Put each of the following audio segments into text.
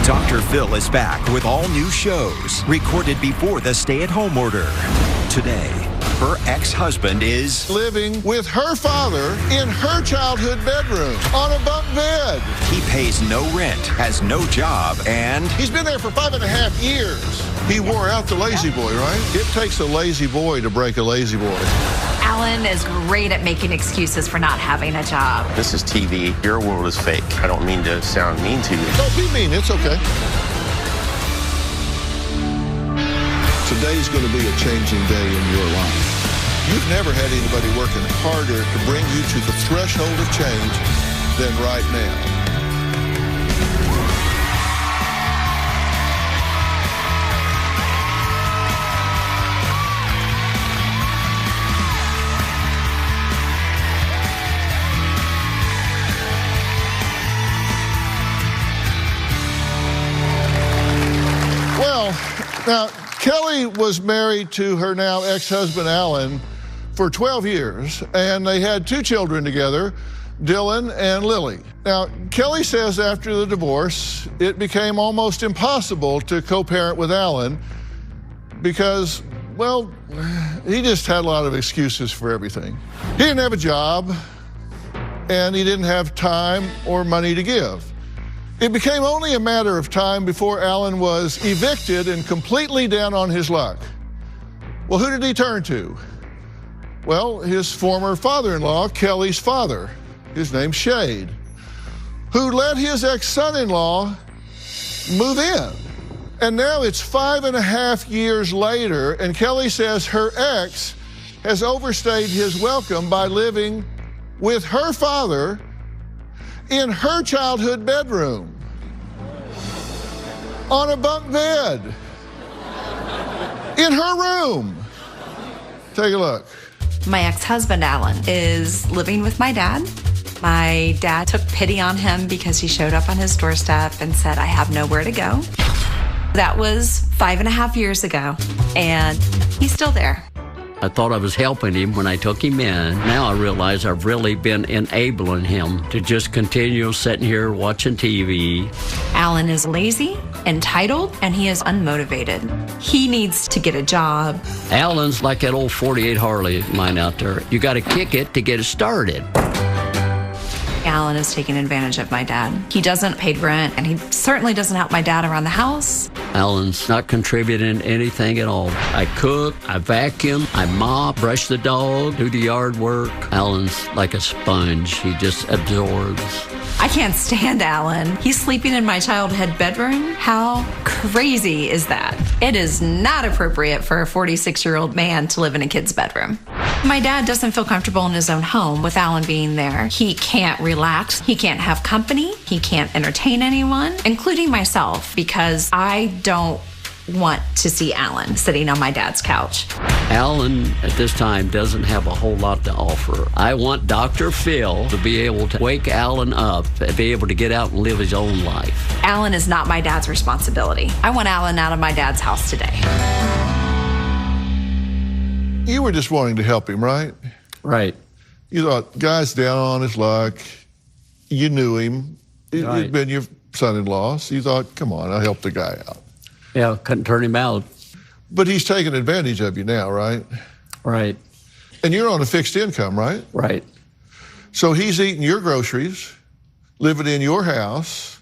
Dr. Phil is back with all new shows recorded before the stay-at-home order. Today, her ex-husband is living with her father in her childhood bedroom on a bunk bed. He pays no rent, has no job, and he's been there for 5.5 years. He wore out the lazy boy, right? It takes a lazy boy to break a lazy boy. Alan is great at making excuses for not having a job. This is TV. Your world is fake. I don't mean to sound mean to you. Don't be mean. It's okay. Today's going to be a changing day in your life. You've never had anybody working harder to bring you to the threshold of change than right now. Now, Kelly was married to her now ex-husband, Alan, for 12 years, and they had 2 children together, Dylan and Lily. Now, Kelly says after the divorce, it became almost impossible to co-parent with Alan because, well, he just had a lot of excuses for everything. He didn't have a job, and he didn't have time or money to give. It became only a matter of time before Alan was evicted and completely down on his luck. Well, who did he turn to? Well, his former father-in-law, Kelly's father. His name's Shade, who let his ex-son-in-law move in. And now it's 5.5 years later, and Kelly says her ex has overstayed his welcome by living with her father in her childhood bedroom, on a bunk bed, in her room. Take a look. My ex-husband, Alan, is living with my dad. My dad took pity on him because he showed up on his doorstep and said, I have nowhere to go. That was 5.5 years ago, and he's still there. I thought I was helping him when I took him in. Now I realize I've really been enabling him to just continue sitting here watching TV. Alan is lazy, entitled, and he is unmotivated. He needs to get a job. Alan's like that old 48 Harley of mine out there. You got to kick it to get it started. Alan is taking advantage of my dad. He doesn't pay rent, and he certainly doesn't help my dad around the house. Alan's not contributing anything at all. I cook, I vacuum, I mop, brush the dog, do the yard work. Alan's like a sponge. He just absorbs. I can't stand Alan. He's sleeping in my childhood bedroom. How crazy is that? It is not appropriate for a 46-year-old man to live in a kid's bedroom. My dad doesn't feel comfortable in his own home with Alan being there. He can't relax. He can't have company. He can't entertain anyone, including myself, because I don't want to see Alan sitting on my dad's couch. Alan, at this time, doesn't have a whole lot to offer. I want Dr. Phil to be able to wake Alan up and be able to get out and live his own life. Alan is not my dad's responsibility. I want Alan out of my dad's house today. You were just wanting to help him, right? Right. You thought, guy's down on his luck. You knew him. Right. He'd been your son-in-law, so you thought, come on, I'll help the guy out. Yeah, couldn't turn him out. But he's taking advantage of you now, right? Right. And you're on a fixed income, right? Right. So he's eating your groceries, living in your house,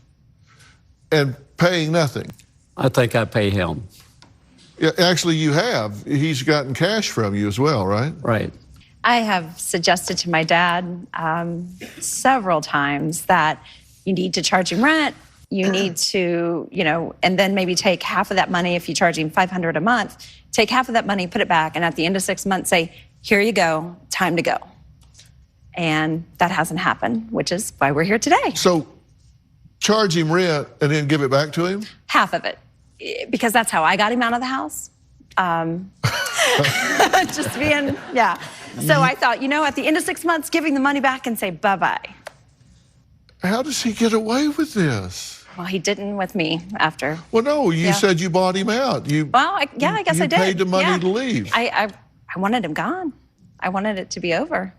and paying nothing. I think I pay him. Yeah, actually, you have. He's gotten cash from you as well, right? Right. I have suggested to my dad several times that you need to charge him rent. You need to, and then maybe take half of that money. If you charge him $500 a month, take half of that money, put it back, and at the end of 6 months say, here you go, time to go. And that hasn't happened, which is why we're here today. So charge him rent and then give it back to him? Half of it, because that's how I got him out of the house. Just being, yeah. So I thought, at the end of 6 months, give him the money back and say bye-bye. How does he get away with this? Well, he didn't with me after. Well, no, you said you bought him out. I guess I did. You paid the money to leave. I wanted him gone. I wanted it to be over.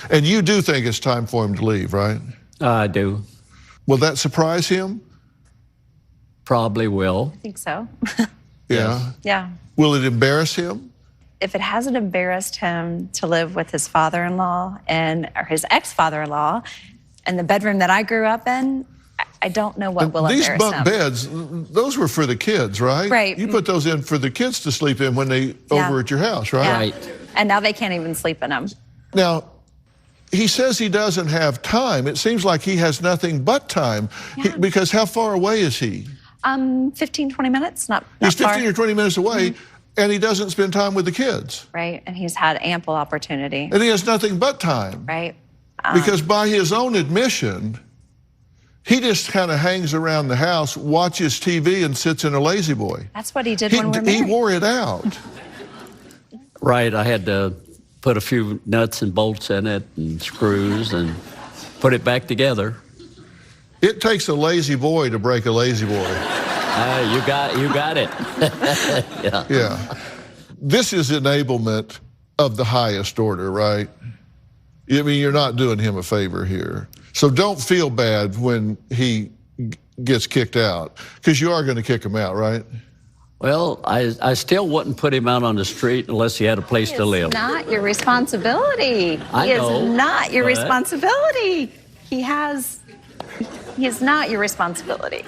And you do think it's time for him to leave, right? I do. Will that surprise him? Probably will. I think so. Yeah. Yeah. Will it embarrass him? If it hasn't embarrassed him to live with his father-in-law or his ex-father-in-law in the bedroom that I grew up in, I don't know what will These embarrass bunk him. beds, those were for the kids, right? Right. You put those in for the kids to sleep in when they over at your house, right? Yeah. Right. And now they can't even sleep in them. Now, he says he doesn't have time. It seems like he has nothing but time. Yeah. Because how far away is he? 15, 20 minutes, not He's far. 15 or 20 minutes away, and he doesn't spend time with the kids. Right, and he's had ample opportunity. And he has nothing but time. Right. Because by his own admission, he just kind of hangs around the house, watches TV, and sits in a lazy boy. That's what he did when we were He married. wore it out. Right, I had to put a few nuts and bolts in it and screws and put it back together. It takes a lazy boy to break a lazy boy. You got it. Yeah. Yeah. This is enablement of the highest order, right? I mean, you're not doing him a favor here. So don't feel bad when he gets kicked out, because you are going to kick him out, right? Well, I still wouldn't put him out on the street unless he had a place to live. It's not your responsibility. I know, It's not your but- responsibility. He is not your responsibility.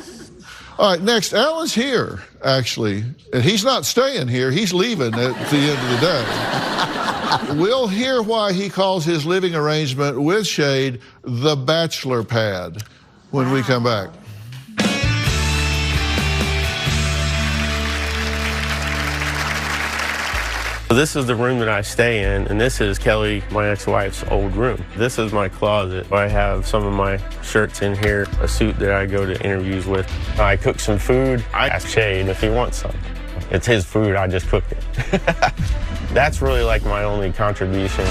All right, next, Alan's here, actually, and he's not staying here. He's leaving at the end of the day. We'll hear why he calls his living arrangement with shade the bachelor pad when we come back. So this is the room that I stay in, and this is Kelly, my ex-wife's old room. This is my closet. I have some of my shirts in here, a suit that I go to interviews with. I cook some food. I ask Shade if he wants some. It's his food, I just cooked it. That's really like my only contribution.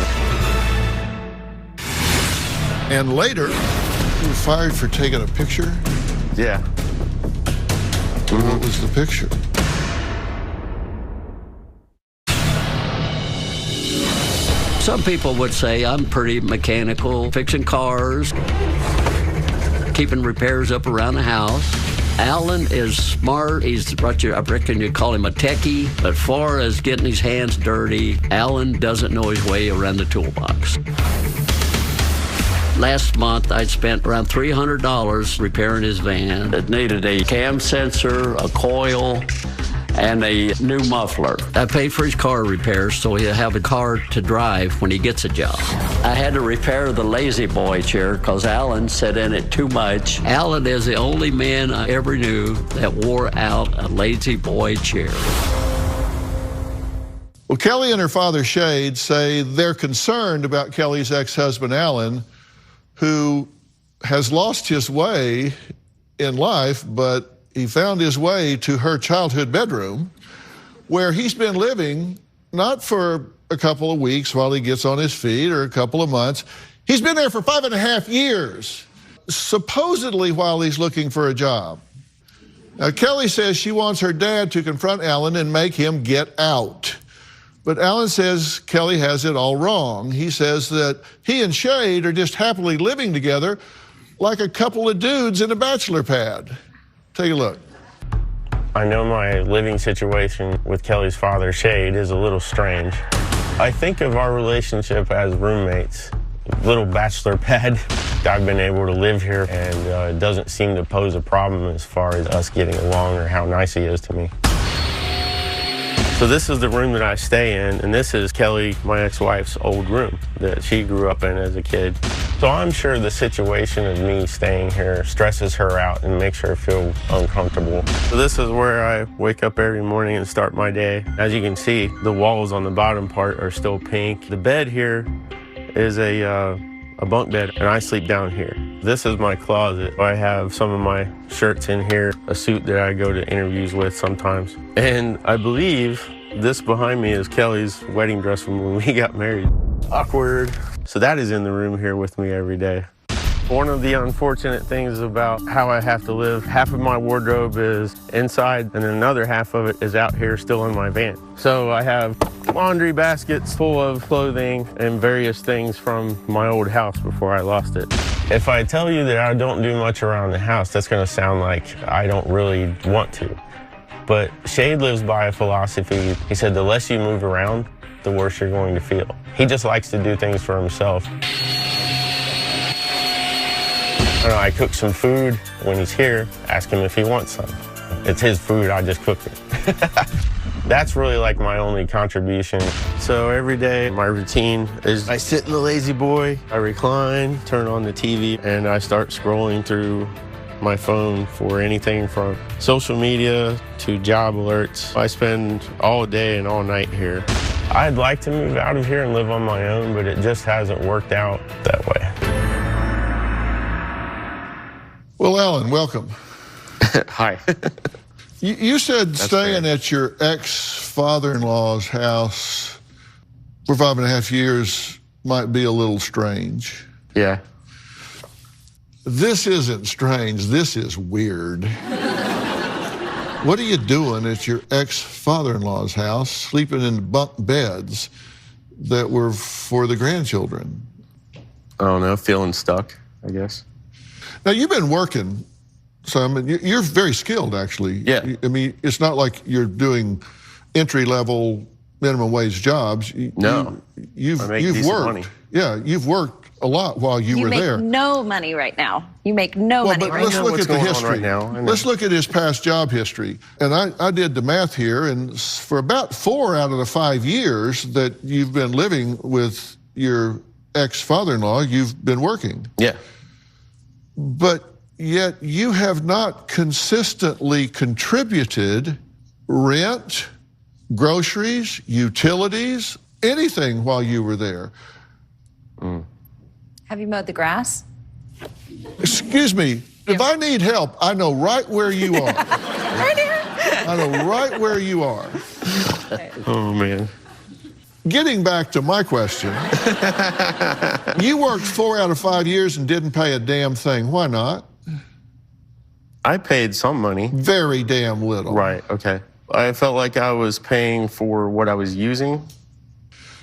And later, you were fired for taking a picture. Yeah. What was the picture? Some people would say I'm pretty mechanical, fixing cars, keeping repairs up around the house. Alan is smart. He's what I reckon you'd call him a techie. But far as getting his hands dirty, Alan doesn't know his way around the toolbox. Last month, I spent around $300 repairing his van. It needed a cam sensor, a coil, and a new muffler. I paid for his car repairs so he'll have a car to drive when he gets a job. I had to repair the lazy boy chair because Alan sat in it too much. Alan is the only man I ever knew that wore out a lazy boy chair. Well, Kelly and her father, Shade, say they're concerned about Kelly's ex-husband, Alan, who has lost his way in life, but he found his way to her childhood bedroom, where he's been living not for a couple of weeks while he gets on his feet or a couple of months. He's been there for 5.5 years, supposedly while he's looking for a job. Now, Kelly says she wants her dad to confront Alan and make him get out. But Alan says Kelly has it all wrong. He says that he and Shade are just happily living together like a couple of dudes in a bachelor pad. Take a look. I know my living situation with Kelly's father, Shade, is a little strange. I think of our relationship as roommates, little bachelor pad. I've been able to live here, and it doesn't seem to pose a problem as far as us getting along or how nice he is to me. So this is the room that I stay in, and this is Kelly, my ex-wife's old room that she grew up in as a kid. So I'm sure the situation of me staying here stresses her out and makes her feel uncomfortable. So this is where I wake up every morning and start my day. As you can see, the walls on the bottom part are still pink. The bed here is a bunk bed, and I sleep down here. This is my closet. I have some of my shirts in here, a suit that I go to interviews with sometimes. And I believe this behind me is Kelly's wedding dress from when we got married. Awkward. So that is in the room here with me every day. One of the unfortunate things about how I have to live, half of my wardrobe is inside and then another half of it is out here still in my van. So I have laundry baskets full of clothing and various things from my old house before I lost it. If I tell you that I don't do much around the house, that's going to sound like I don't really want to. But Shade lives by a philosophy. He said the less you move around, the worse you're going to feel. He just likes to do things for himself. I don't know, I cook some food. When he's here, ask him if he wants some. It's his food, I just cooked it. That's really like my only contribution. So every day, my routine is I sit in the lazy boy, I recline, turn on the TV, and I start scrolling through my phone for anything from social media to job alerts. I spend all day and all night here. I'd like to move out of here and live on my own, but it just hasn't worked out that way. Well, Alan, welcome. Hi. You said staying at your ex-father-in-law's house for 5.5 years might be a little strange. Yeah. This isn't strange, this is weird. What are you doing at your ex-father-in-law's house, sleeping in bunk beds that were for the grandchildren? I don't know, feeling stuck, I guess. Now, you've been working some, you're very skilled, actually. Yeah. I mean, it's not like you're doing entry-level minimum wage jobs. No. You've decent worked. money. Yeah, you've worked a lot while you were there. You make no money right now. You make no money right now. Let's look at the history. Right now. Let's look at his past job history. And I did the math here, and for about 4 out of the 5 years that you've been living with your ex-father-in-law, you've been working. Yeah. But yet you have not consistently contributed rent, groceries, utilities, anything while you were there. Have you mowed the grass? Excuse me, if I need help, I know right where you are. Right here. I know right where you are. Oh, man. Getting back to my question, you worked 4 out of 5 years and didn't pay a damn thing. Why not? I paid some money. Very damn little. Right, okay. I felt like I was paying for what I was using.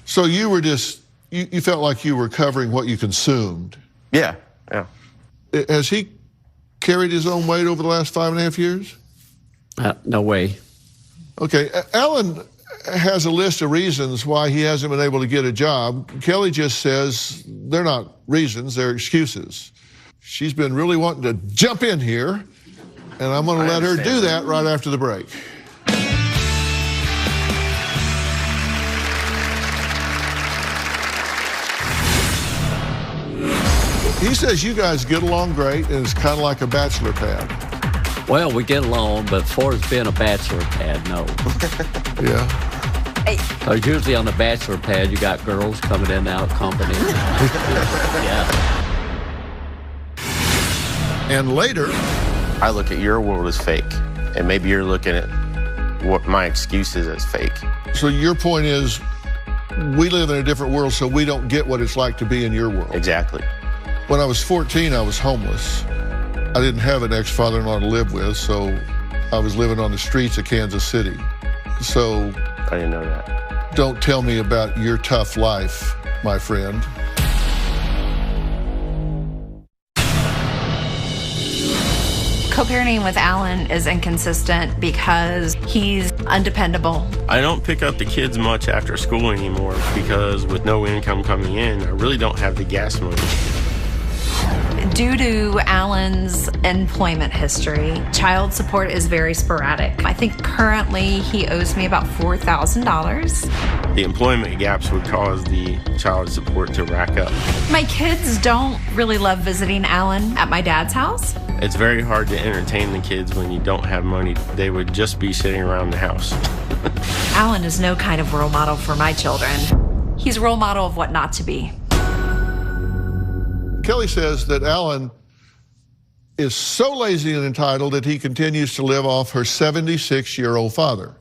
So you were just, you felt like you were covering what you consumed. Yeah, yeah. Has he carried his own weight over the last 5.5 years? No way. Okay, Alan has a list of reasons why he hasn't been able to get a job. Kelly just says they're not reasons, they're excuses. She's been really wanting to jump in here, and I'm going to let her do that right after the break. He says you guys get along great, and it's kind of like a bachelor pad. Well, we get along, but as far as being a bachelor pad, no. Yeah. Because usually on the bachelor pad, you got girls coming in and out, company. Yeah. And later, I look at your world as fake, and maybe you're looking at what my excuses as fake. so your point is we live in a different world, so we don't get what it's like to be in your world. Exactly. When I was 14, I was homeless. I didn't have an ex-father-in-law to live with, so I was living on the streets of Kansas City. So I didn't know that. Don't tell me about your tough life, my friend. Co-parenting with Alan is inconsistent because he's undependable. I don't pick up the kids much after school anymore because with no income coming in, I really don't have the gas money. Due to Alan's employment history, child support is very sporadic. I think currently he owes me about $4,000. The employment gaps would cause the child support to rack up. My kids don't really love visiting Alan at my dad's house. It's very hard to entertain the kids when you don't have money. They would just be sitting around the house. Alan is no kind of role model for my children. He's a role model of what not to be. Kelly says that Alan is so lazy and entitled that he continues to live off her 76-year-old father.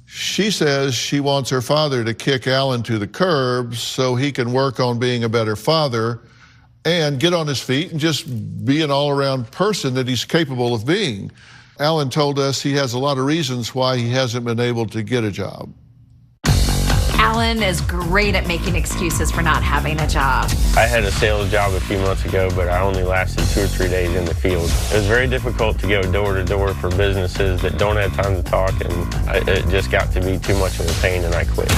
She says she wants her father to kick Alan to the curb so he can work on being a better father and get on his feet and just be an all-around person that he's capable of being. Alan told us he has a lot of reasons why he hasn't been able to get a job. Alan is great at making excuses for not having a job. I had a sales job a few months ago, but I only lasted 2 or 3 days in the field. It was very difficult to go door to door for businesses that don't have time to talk, and it just got to be too much of a pain, and I quit.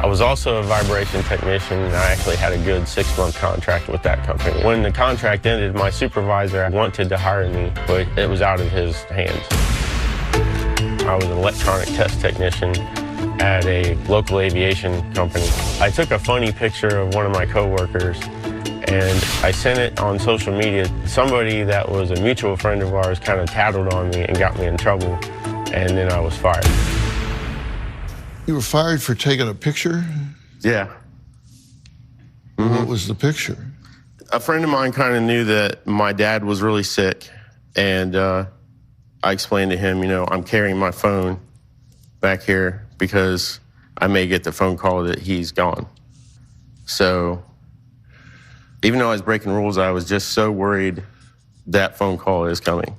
I was also a vibration technician, and I actually had a good 6-month contract with that company. When the contract ended, my supervisor wanted to hire me, but it was out of his hands. I was an electronic test technician at a local aviation company. I took a funny picture of one of my coworkers, and I sent it on social media. Somebody that was a mutual friend of ours kind of tattled on me and got me in trouble, and then I was fired. You were fired for taking a picture? Yeah. What was the picture? A friend of mine kind of knew that my dad was really sick, and I explained to him, you know, I'm carrying my phone back here because I may get the phone call that he's gone. So even though I was breaking rules, I was just so worried that phone call is coming.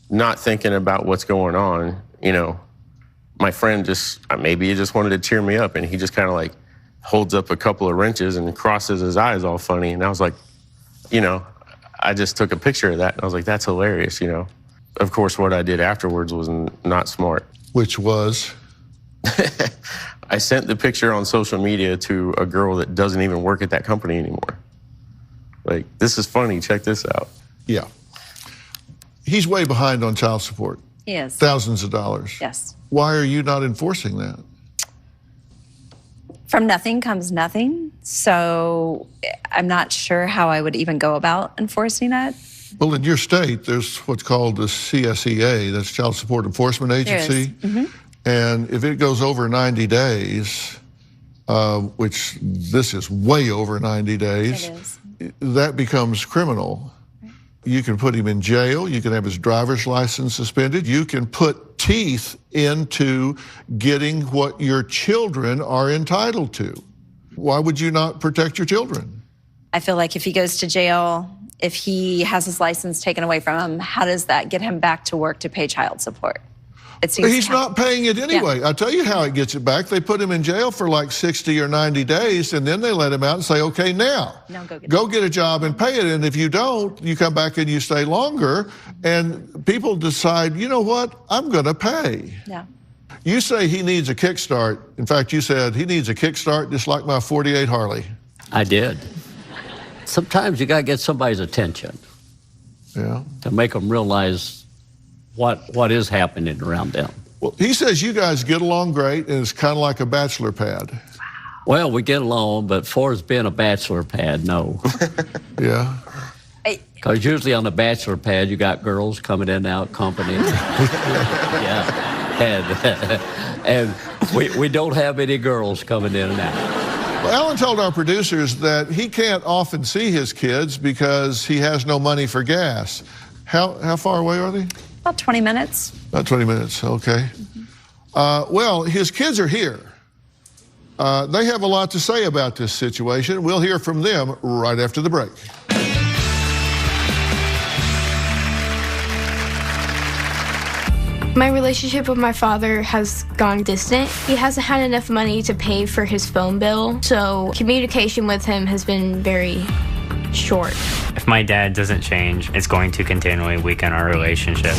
Not thinking about what's going on, you know. My friend maybe he just wanted to cheer me up, and he just kind of like holds up a couple of wrenches and crosses his eyes all funny. And I was like, you know, I just took a picture of that, and I was like, that's hilarious, you know. Of course, what I did afterwards was not smart. Which was? I sent the picture on social media to a girl that doesn't even work at that company anymore. Like, this is funny, check this out. Yeah. He's way behind on child support. He is. Thousands of dollars. Yes. Why are you not enforcing that? From nothing comes nothing. So I'm not sure how I would even go about enforcing it. Well, in your state, there's what's called the CSEA, that's Child Support Enforcement Agency. And if it goes over 90 days, which this is way over 90 days, that becomes criminal. You can put him in jail. You can have his driver's license suspended. You can put teeth into getting what your children are entitled to. Why would you not protect your children? I feel like if he goes to jail, if he has his license taken away from him, how does that get him back to work to pay child support? He's not paying it anyway. Yeah. I'll tell you how it gets it back. They put him in jail for like 60 or 90 days, and then they let him out and say, okay, now, go get a job and pay it. And if you don't, you come back and you stay longer, and people decide, you know what, I'm going to pay. Yeah. You say he needs a kickstart. In fact, you said he needs a kickstart just like my 48 Harley. I did. Sometimes you got to get somebody's attention. Yeah. To make them realize what is happening around them. Well, he says you guys get along great, and it's kind of like a bachelor pad. Well, we get along, but for as being a bachelor pad, no. Yeah. Because usually on the bachelor pad, you got girls coming in and out, company. Yeah. And we don't have any girls coming in and out. Well, Alan told our producers that he can't often see his kids because he has no money for gas. How far away are they? About 20 minutes. About 20 minutes, okay. Well, his kids are here. They have a lot to say about this situation. We'll hear from them right after the break. My relationship with my father has gone distant. He hasn't had enough money to pay for his phone bill, so communication with him has been very short. If my dad doesn't change, it's going to continually weaken our relationship.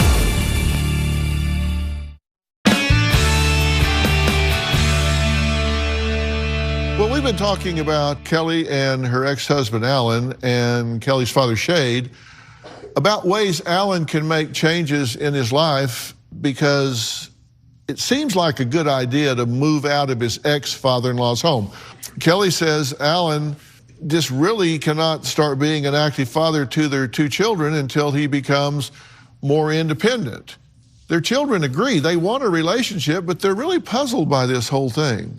Well, we've been talking about Kelly and her ex-husband, Alan, and Kelly's father, Shade, about ways Alan can make changes in his life because it seems like a good idea to move out of his ex-father-in-law's home. Kelly says Alan just really cannot start being an active father to their 2 children until he becomes more independent. Their children agree. They want a relationship, but they're really puzzled by this whole thing.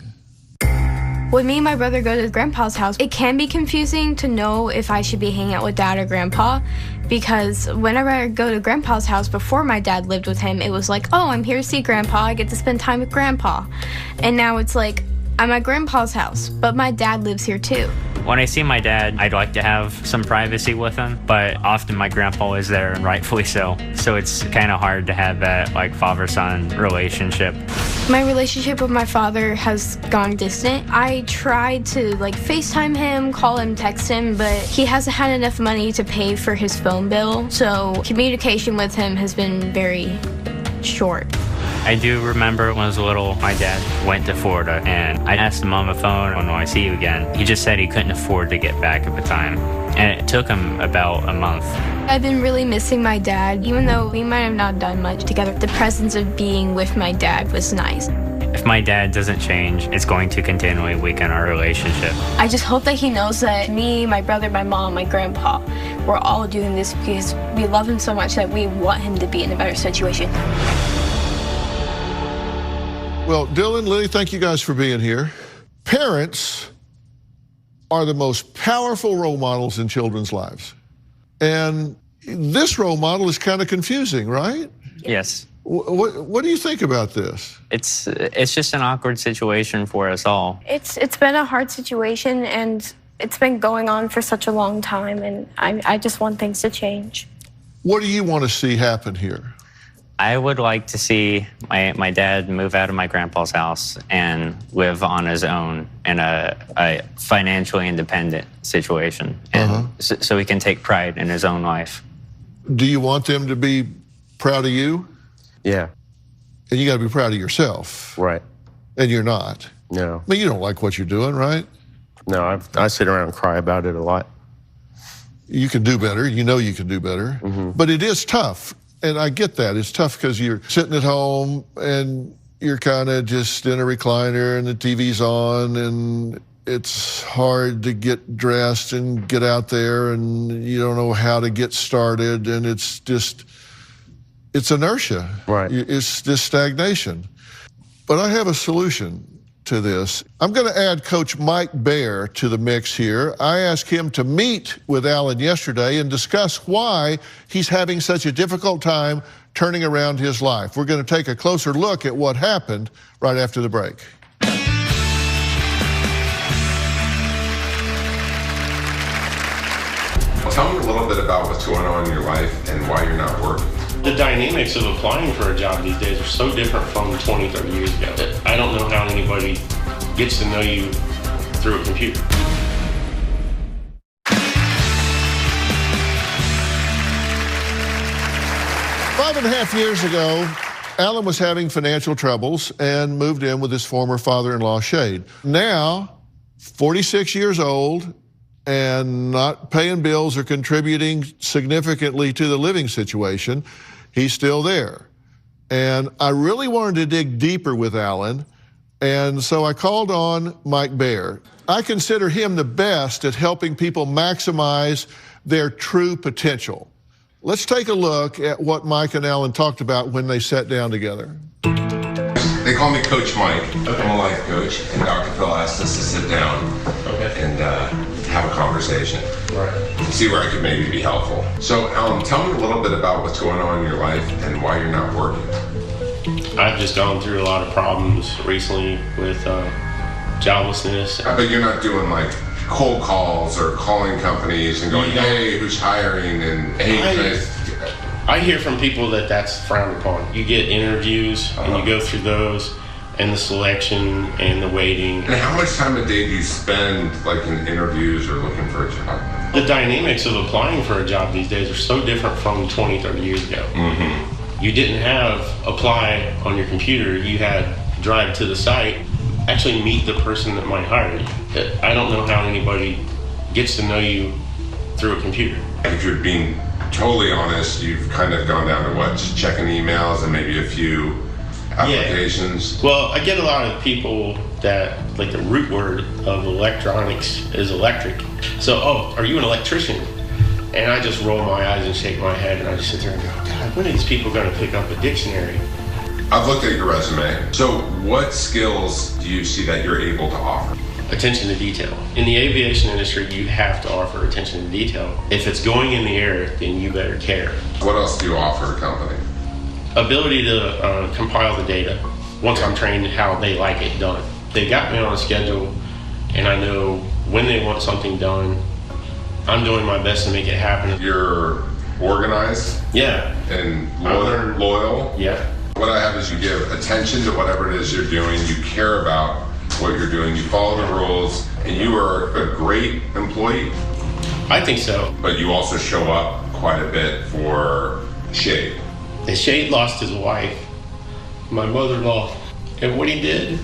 When me and my brother go to Grandpa's house, it can be confusing to know if I should be hanging out with Dad or Grandpa, because whenever I go to Grandpa's house before my dad lived with him, it was like, oh, I'm here to see Grandpa, I get to spend time with Grandpa. And now it's like, I'm at Grandpa's house, but my dad lives here too. When I see my dad, I'd like to have some privacy with him, but often my grandpa is there, and rightfully so. So it's kind of hard to have that like father-son relationship. My relationship with my father has gone distant. I tried to like FaceTime him, call him, text him, but he hasn't had enough money to pay for his phone bill. So communication with him has been very short. I do remember when I was little, my dad went to Florida, and I asked him on the phone, when do I see you again? He just said he couldn't afford to get back at the time, and it took him about a month. I've been really missing my dad. Even though we might have not done much together, the presence of being with my dad was nice. If my dad doesn't change, it's going to continually weaken our relationship. I just hope that he knows that me, my brother, my mom, my grandpa, we're all doing this because we love him so much that we want him to be in a better situation. Well, Dylan, Lily, thank you guys for being here. Parents are the most powerful role models in children's lives. And this role model is kind of confusing, right? Yes. What do you think about this? It's just an awkward situation for us all. It's been a hard situation, and it's been going on for such a long time, and I just want things to change. What do you want to see happen here? I would like to see my dad move out of my grandpa's house and live on his own in a financially independent situation, and so he can take pride in his own life. Do you want them to be proud of you? Yeah. And you got to be proud of yourself. Right. And you're not. No. I mean, you don't like what you're doing, right? No, I sit around and cry about it a lot. You can do better. You know you can do better. But it is tough. And I get that. It's tough because you're sitting at home and you're kind of just in a recliner and the TV's on, and it's hard to get dressed and get out there, and you don't know how to get started, and it's inertia. Right. It's just stagnation. But I have a solution to this. I'm going to add Coach Mike Baer to the mix here. I asked him to meet with Alan yesterday and discuss why he's having such a difficult time turning around his life. We're going to take a closer look at what happened right after the break. Tell me a little bit about what's going on in your life and why you're not working. The dynamics of applying for a job these days are so different from 20, 30 years ago that I don't know how anybody gets to know you through a computer. Five and a half years ago, Alan was having financial troubles and moved in with his former father-in-law, Shade. Now, 46 years old and not paying bills or contributing significantly to the living situation, he's still there. And I really wanted to dig deeper with Alan, and so I called on Mike Baer. I consider him the best at helping people maximize their true potential. Let's take a look at what Mike and Alan talked about when they sat down together. They call me Coach Mike. Okay. I'm a life coach, and Dr. Phil asked us to sit down and have a conversation. Right. See where I could maybe be helpful. So, Alan, tell me a little bit about what's going on in your life and why you're not working. I've just gone through a lot of problems recently with joblessness. But you're not doing like cold calls or calling companies and going, hey, who's hiring, and hey, I hear from people that that's frowned upon. You get interviews and you go through those, and the selection and the waiting. And how much time a day do you spend like in interviews or looking for a job? The dynamics of applying for a job these days are so different from 20, 30 years ago. You didn't have apply on your computer. You had drive to the site, actually meet the person that might hire you. I don't know how anybody gets to know you through a computer. If you're being totally honest, you've kind of gone down to what, just checking emails and maybe a few applications? Yeah. Well, I get a lot of people that, like, the root word of electronics is electric. So, oh, are you an electrician? And I just roll my eyes and shake my head, and I just sit there and go, God, when are these people going to pick up a dictionary? I've looked at your resume. So what skills do you see that you're able to offer? Attention to detail. In the aviation industry, you have to offer attention to detail. If it's going in the air, then you better care. What else do you offer a company? Ability to compile the data once I'm trained how they like it done. They got me on a schedule, and I know when they want something done, I'm doing my best to make it happen. You're organized? Yeah. And loyal? Yeah. What I have is you give attention to whatever it is you're doing. You care about what you're doing. You follow the rules, and you are a great employee. I think so. But you also show up quite a bit for Shade. And Shade lost his wife, my mother-in-law, and what he did,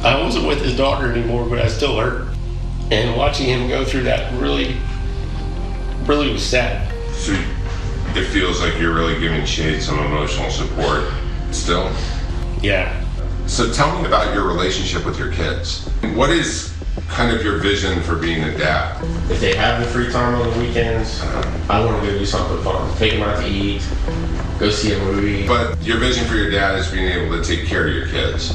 I wasn't with his daughter anymore, but I still hurt. And watching him go through that really was sad. So it feels like you're really giving Shade some emotional support still? Yeah. So tell me about your relationship with your kids. What is kind of your vision for being a dad? If they have the free time on the weekends, I want to go do something fun. Take them out to eat, go see a movie. But your vision for your dad is being able to take care of your kids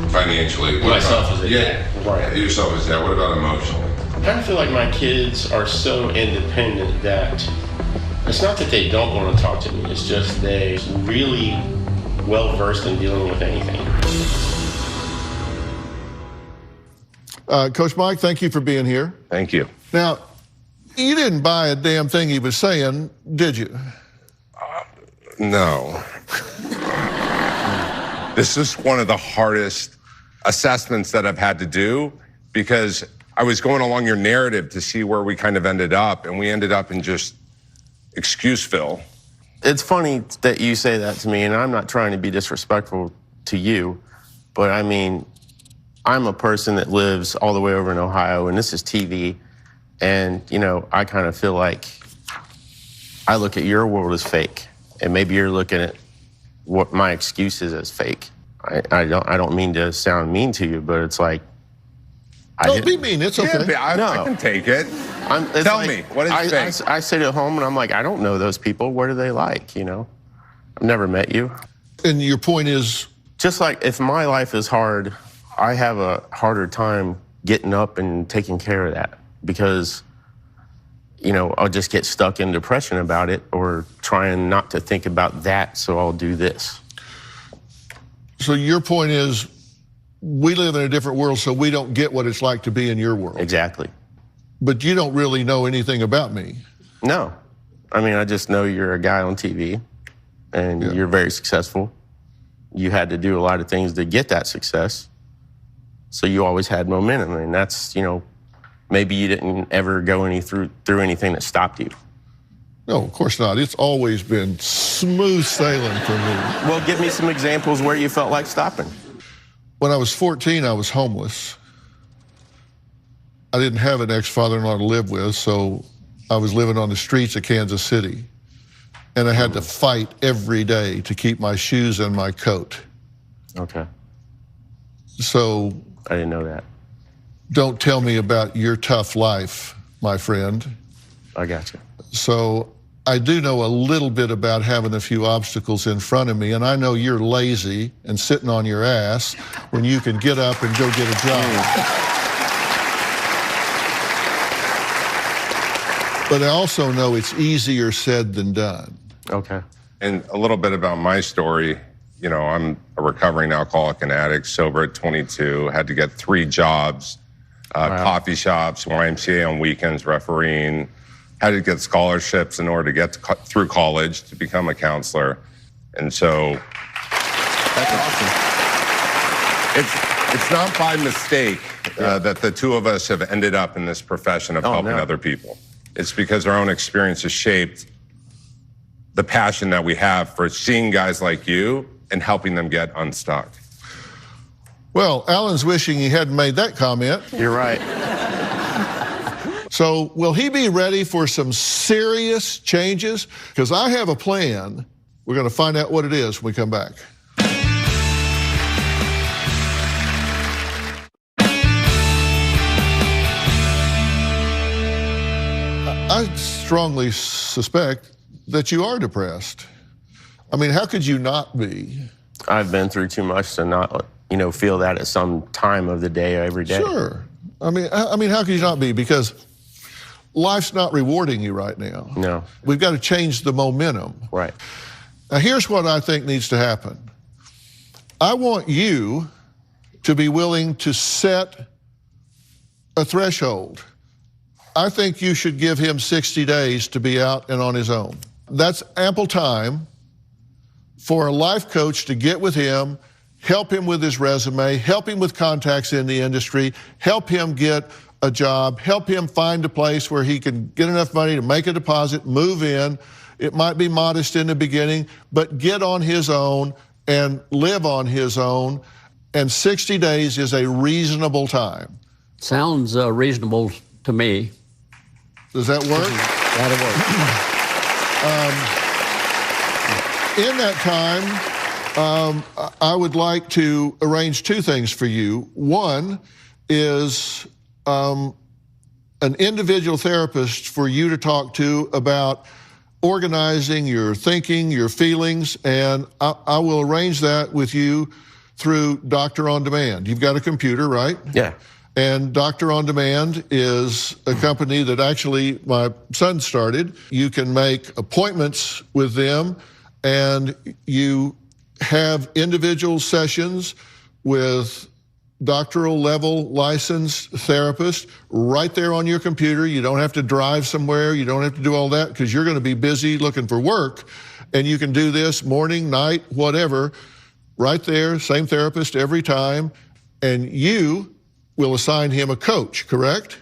financially. Myself as a dad. Right. Yourself as a dad. What about emotionally? I kind of feel like my kids are so independent that it's not that they don't want to talk to me, it's just they're really well versed in dealing with anything. Coach Mike, thank you for being here. Thank you. Now, you didn't buy a damn thing he was saying, did you? No. This is one of the hardest assessments that I've had to do because I was going along your narrative to see where we kind of ended up, and we ended up in just Excuseville. It's funny that you say that to me, and I'm not trying to be disrespectful to you, but I mean, I'm a person that lives all the way over in Ohio, and this is TV, and, you know, I kind of feel like I look at your world as fake, and maybe you're looking at what my excuse is as fake. I don't mean to sound mean to you, but it's like, Don't be mean, it's okay. Yeah, I can take it. Tell me, what is fake? I sit at home and I'm like, I don't know those people. What are they like, you know? I've never met you. And your point is? Just like if my life is hard, I have a harder time getting up and taking care of that because, you know, I'll just get stuck in depression about it or trying not to think about that, so I'll do this. So your point is, we live in a different world, so we don't get what it's like to be in your world. Exactly. But you don't really know anything about me. No. I mean, I just know you're a guy on TV, and you're very successful. You had to do a lot of things to get that success. So you always had momentum, and that's, you know, maybe you didn't ever go through anything that stopped you. No, of course not. It's always been smooth sailing for me. Well, give me some examples where you felt like stopping. When I was 14, I was homeless. I didn't have an ex-father-in-law to live with, so I was living on the streets of Kansas City. And I had to fight every day to keep my shoes and my coat. Okay. So I didn't know that. Don't tell me about your tough life, my friend. I got you. So I do know a little bit about having a few obstacles in front of me, and I know you're lazy and sitting on your ass when you can get up and go get a job. But I also know it's easier said than done. Okay. And a little bit about my story. You know, I'm a recovering alcoholic and addict, sober at 22, had to get 3 jobs, coffee shops, YMCA on weekends, refereeing, had to get scholarships in order to get through college to become a counselor. And so that's awesome. It's not by mistake that the two of us have ended up in this profession of helping other people. It's because our own experience has shaped the passion that we have for seeing guys like you and helping them get unstuck. Well, Alan's wishing he hadn't made that comment. You're right. So will he be ready for some serious changes? Because I have a plan. We're going to find out what it is when we come back. I strongly suspect that you are depressed. I mean, how could you not be? I've been through too much to not, you know, feel that at some time of the day, every day. Sure. I mean, how could you not be? Because life's not rewarding you right now. No. We've got to change the momentum. Right. Now, here's what I think needs to happen. I want you to be willing to set a threshold. I think you should give him 60 days to be out and on his own. That's ample time for a life coach to get with him, help him with his resume, help him with contacts in the industry, help him get a job, help him find a place where he can get enough money to make a deposit, move in. It might be modest in the beginning, but get on his own and live on his own. And 60 days is a reasonable time. Sounds reasonable to me. Does that work? That'll work. In that time, I would like to arrange two things for you. One is an individual therapist for you to talk to about organizing your thinking, your feelings, and I will arrange that with you through Doctor On Demand. You've got a computer, right? Yeah. And Doctor On Demand is a company that actually my son started. You can make appointments with them, and you have individual sessions with doctoral level licensed therapists right there on your computer. You don't have to drive somewhere. You don't have to do all that because you're going to be busy looking for work. And you can do this morning, night, whatever, right there, same therapist every time. And you will assign him a coach, correct?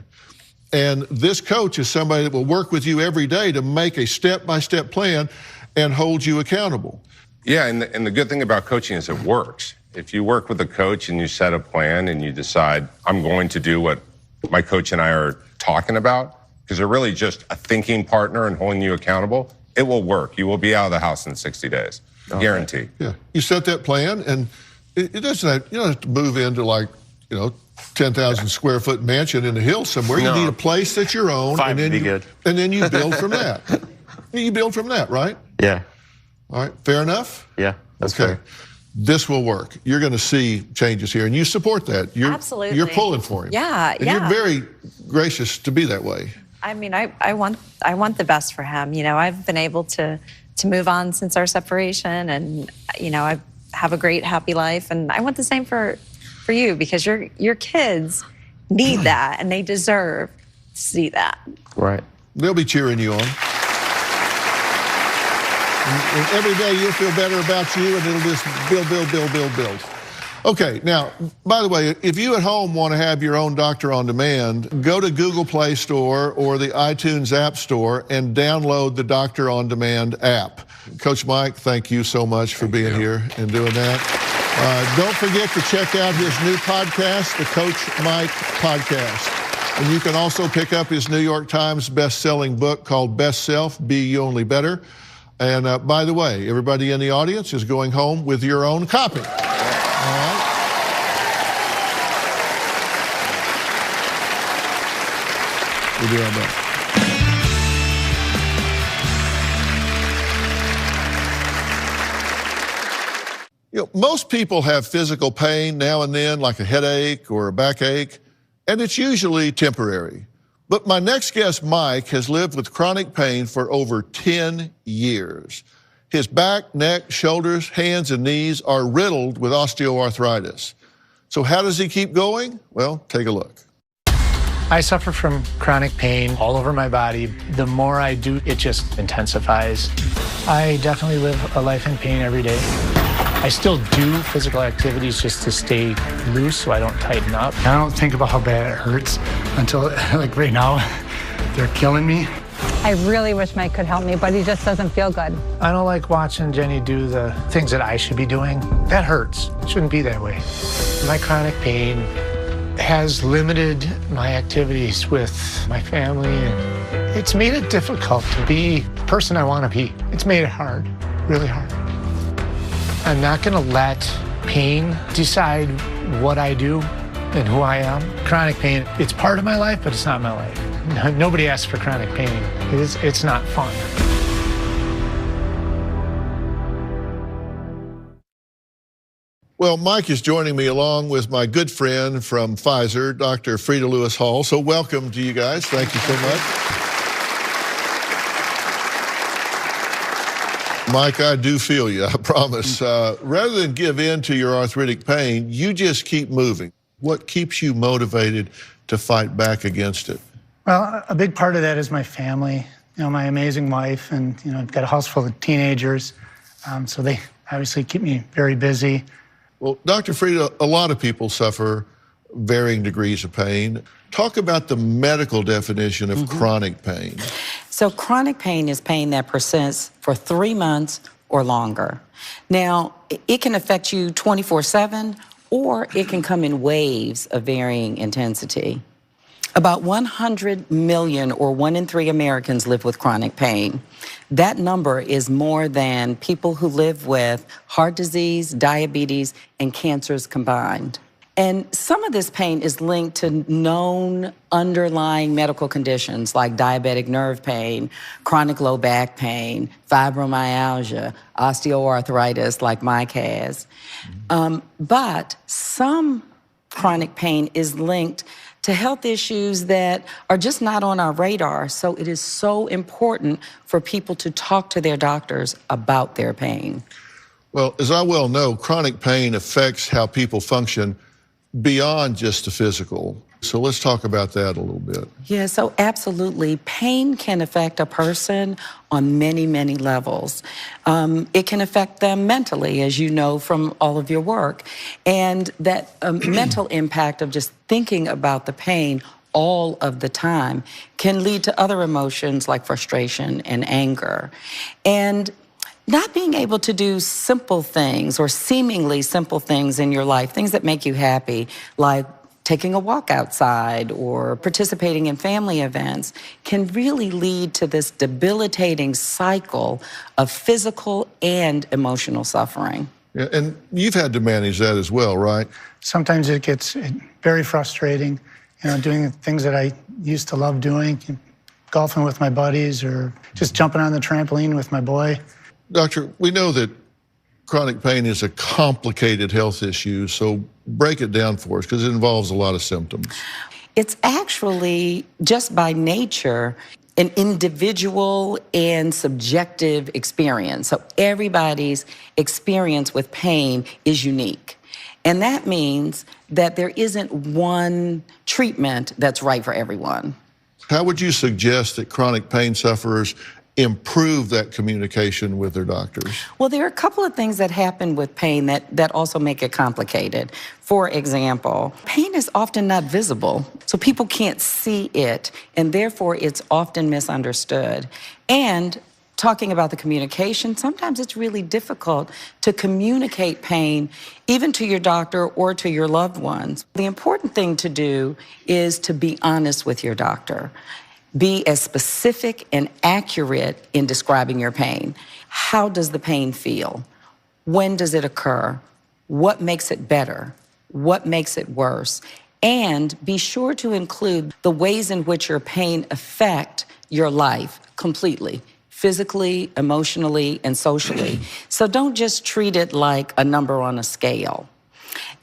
And this coach is somebody that will work with you every day to make a step-by-step plan and hold you accountable. Yeah, and the good thing about coaching is it works. If you work with a coach and you set a plan and you decide, I'm going to do what my coach and I are talking about, because they're really just a thinking partner and holding you accountable, it will work. You will be out of the house in 60 days. Okay. Guarantee. Yeah, you set that plan, and it doesn't have, you don't have to move into 10,000 square foot mansion in the hills somewhere. No. You need a place that's your own. 5 and then would be good. And then you build from that. You build from that, right? Yeah. All right, fair enough? Yeah, that's okay. fair. This will work. You're going to see changes here, and you support that. Absolutely. You're pulling for him. Yeah, and you're very gracious to be that way. I mean, I want the best for him. You know, I've been able to move on since our separation, and I have a great, happy life, and I want the same for you, because your kids need that, and they deserve to see that. Right. They'll be cheering you on. And every day you'll feel better about you, and it'll just build. Okay, now, by the way, if you at home want to have your own Doctor On Demand, go to Google Play Store or the iTunes App Store and download the Doctor On Demand app. Coach Mike, thank you so much for being here and doing that. Don't forget to check out his new podcast, the Coach Mike Podcast. And you can also pick up his New York Times best-selling book called Best Self, Be You Only Better. And by the way, everybody in the audience is going home with your own copy. All right? We'll be right back. Most people have physical pain now and then, like a headache or a backache, and it's usually temporary. But my next guest, Mike, has lived with chronic pain for over 10 years. His back, neck, shoulders, hands, and knees are riddled with osteoarthritis. So how does he keep going? Well, take a look. I suffer from chronic pain all over my body. The more I do, it just intensifies. I definitely live a life in pain every day. I still do physical activities just to stay loose so I don't tighten up. I don't think about how bad it hurts until, like right now, they're killing me. I really wish Mike could help me, but he just doesn't feel good. I don't like watching Jenny do the things that I should be doing. That hurts. It shouldn't be that way. My chronic pain has limited my activities with my family, and it's made it difficult to be the person I want to be. It's made it hard, really hard. I'm not going to let pain decide what I do and who I am. Chronic pain, it's part of my life, but it's not my life. Nobody asks for chronic pain. It's not fun. Well, Mike is joining me along with my good friend from Pfizer, Dr. Frida Lewis Hall. So welcome to you guys. Thank you so much. Mike, I do feel you, I promise. Rather than give in to your arthritic pain, you just keep moving. What keeps you motivated to fight back against it? Well, a big part of that is my family. You know, my amazing wife, and I've got a house full of teenagers, so they obviously keep me very busy. Well, Dr. Frieda, a lot of people suffer varying degrees of pain. Talk about the medical definition of chronic pain. So chronic pain is pain that persists for 3 months or longer. Now, it can affect you 24/7, or it can come in waves of varying intensity. About 100 million, or 1 in 3 Americans, live with chronic pain. That number is more than people who live with heart disease, diabetes, and cancers combined. And some of this pain is linked to known underlying medical conditions like diabetic nerve pain, chronic low back pain, fibromyalgia, osteoarthritis like Mike has. But some chronic pain is linked to health issues that are just not on our radar. So it is so important for people to talk to their doctors about their pain. Well, as I well know, chronic pain affects how people function beyond just the physical. So let's talk about that a little bit. Yeah, so absolutely. Pain can affect a person on many, many levels. It can affect them mentally, as you know from all of your work. And that mental impact of just thinking about the pain all of the time can lead to other emotions like frustration and anger. And not being able to do simple things or seemingly simple things in your life, things that make you happy, like taking a walk outside or participating in family events, can really lead to this debilitating cycle of physical and emotional suffering. Yeah, and you've had to manage that as well, right? Sometimes it gets very frustrating, doing things that I used to love doing, golfing with my buddies or just jumping on the trampoline with my boy. Doctor, we know that chronic pain is a complicated health issue, so break it down for us because it involves a lot of symptoms. It's actually, just by nature, an individual and subjective experience. So everybody's experience with pain is unique. And that means that there isn't one treatment that's right for everyone. How would you suggest that chronic pain sufferers improve that communication with their doctors? Well, there are a couple of things that happen with pain that also make it complicated. For example, pain is often not visible, so people can't see it, and therefore it's often misunderstood. And talking about the communication, sometimes it's really difficult to communicate pain even to your doctor or to your loved ones. The important thing to do is to be honest with your doctor. Be as specific and accurate in describing your pain. How does the pain feel? When does it occur? What makes it better? What makes it worse? And be sure to include the ways in which your pain affect your life completely, physically, emotionally, and socially. So don't just treat it like a number on a scale.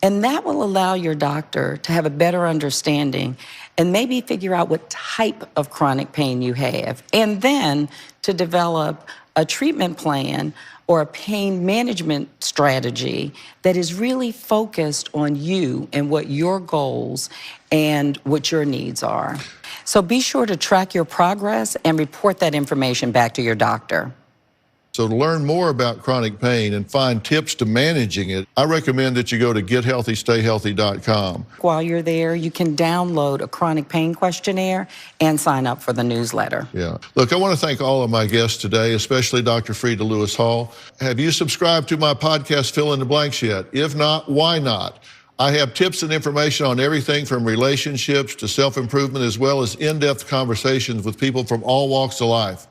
And that will allow your doctor to have a better understanding and maybe figure out what type of chronic pain you have, and then to develop a treatment plan or a pain management strategy that is really focused on you and what your goals and what your needs are. So be sure to track your progress and report that information back to your doctor. So to learn more about chronic pain and find tips to managing it, I recommend that you go to gethealthystayhealthy.com. While you're there, you can download a chronic pain questionnaire and sign up for the newsletter. Yeah. Look, I want to thank all of my guests today, especially Dr. Frieda Lewis Hall. Have you subscribed to my podcast, Fill in the Blanks, yet? If not, why not? I have tips and information on everything from relationships to self-improvement, as well as in-depth conversations with people from all walks of life.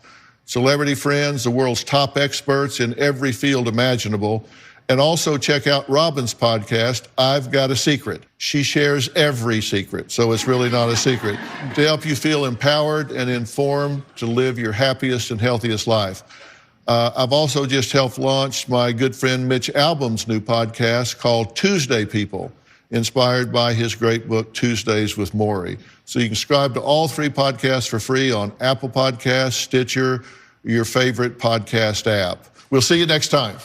Celebrity friends, the world's top experts in every field imaginable. And also check out Robin's podcast, I've Got a Secret. She shares every secret, so it's really not a secret, to help you feel empowered and informed to live your happiest and healthiest life. I've also just helped launch my good friend Mitch Albom's new podcast called Tuesday People, inspired by his great book, Tuesdays with Maury. So you can subscribe to all 3 podcasts for free on Apple Podcasts, Stitcher, your favorite podcast app. We'll see you next time.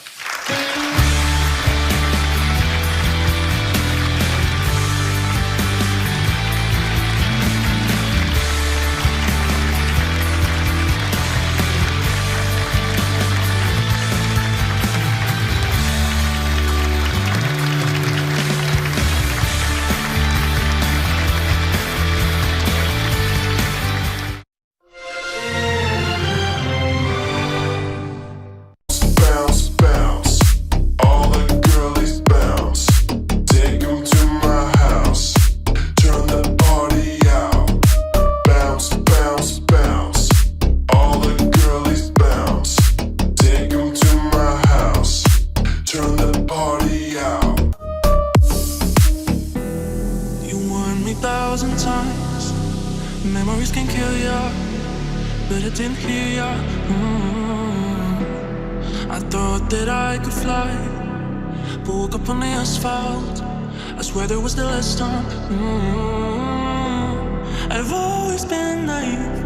Words can kill ya, but I didn't hear ya. I thought that I could fly, but woke up on the asphalt. I swear there was the last time. I've always been naive.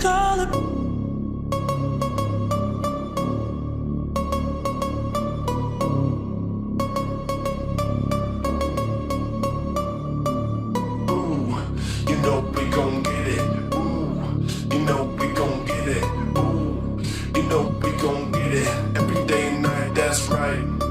Call it. You know we gon' get it. Ooh, you know we gon' get it. Ooh, you know we gon' get it. Every day and night, that's right.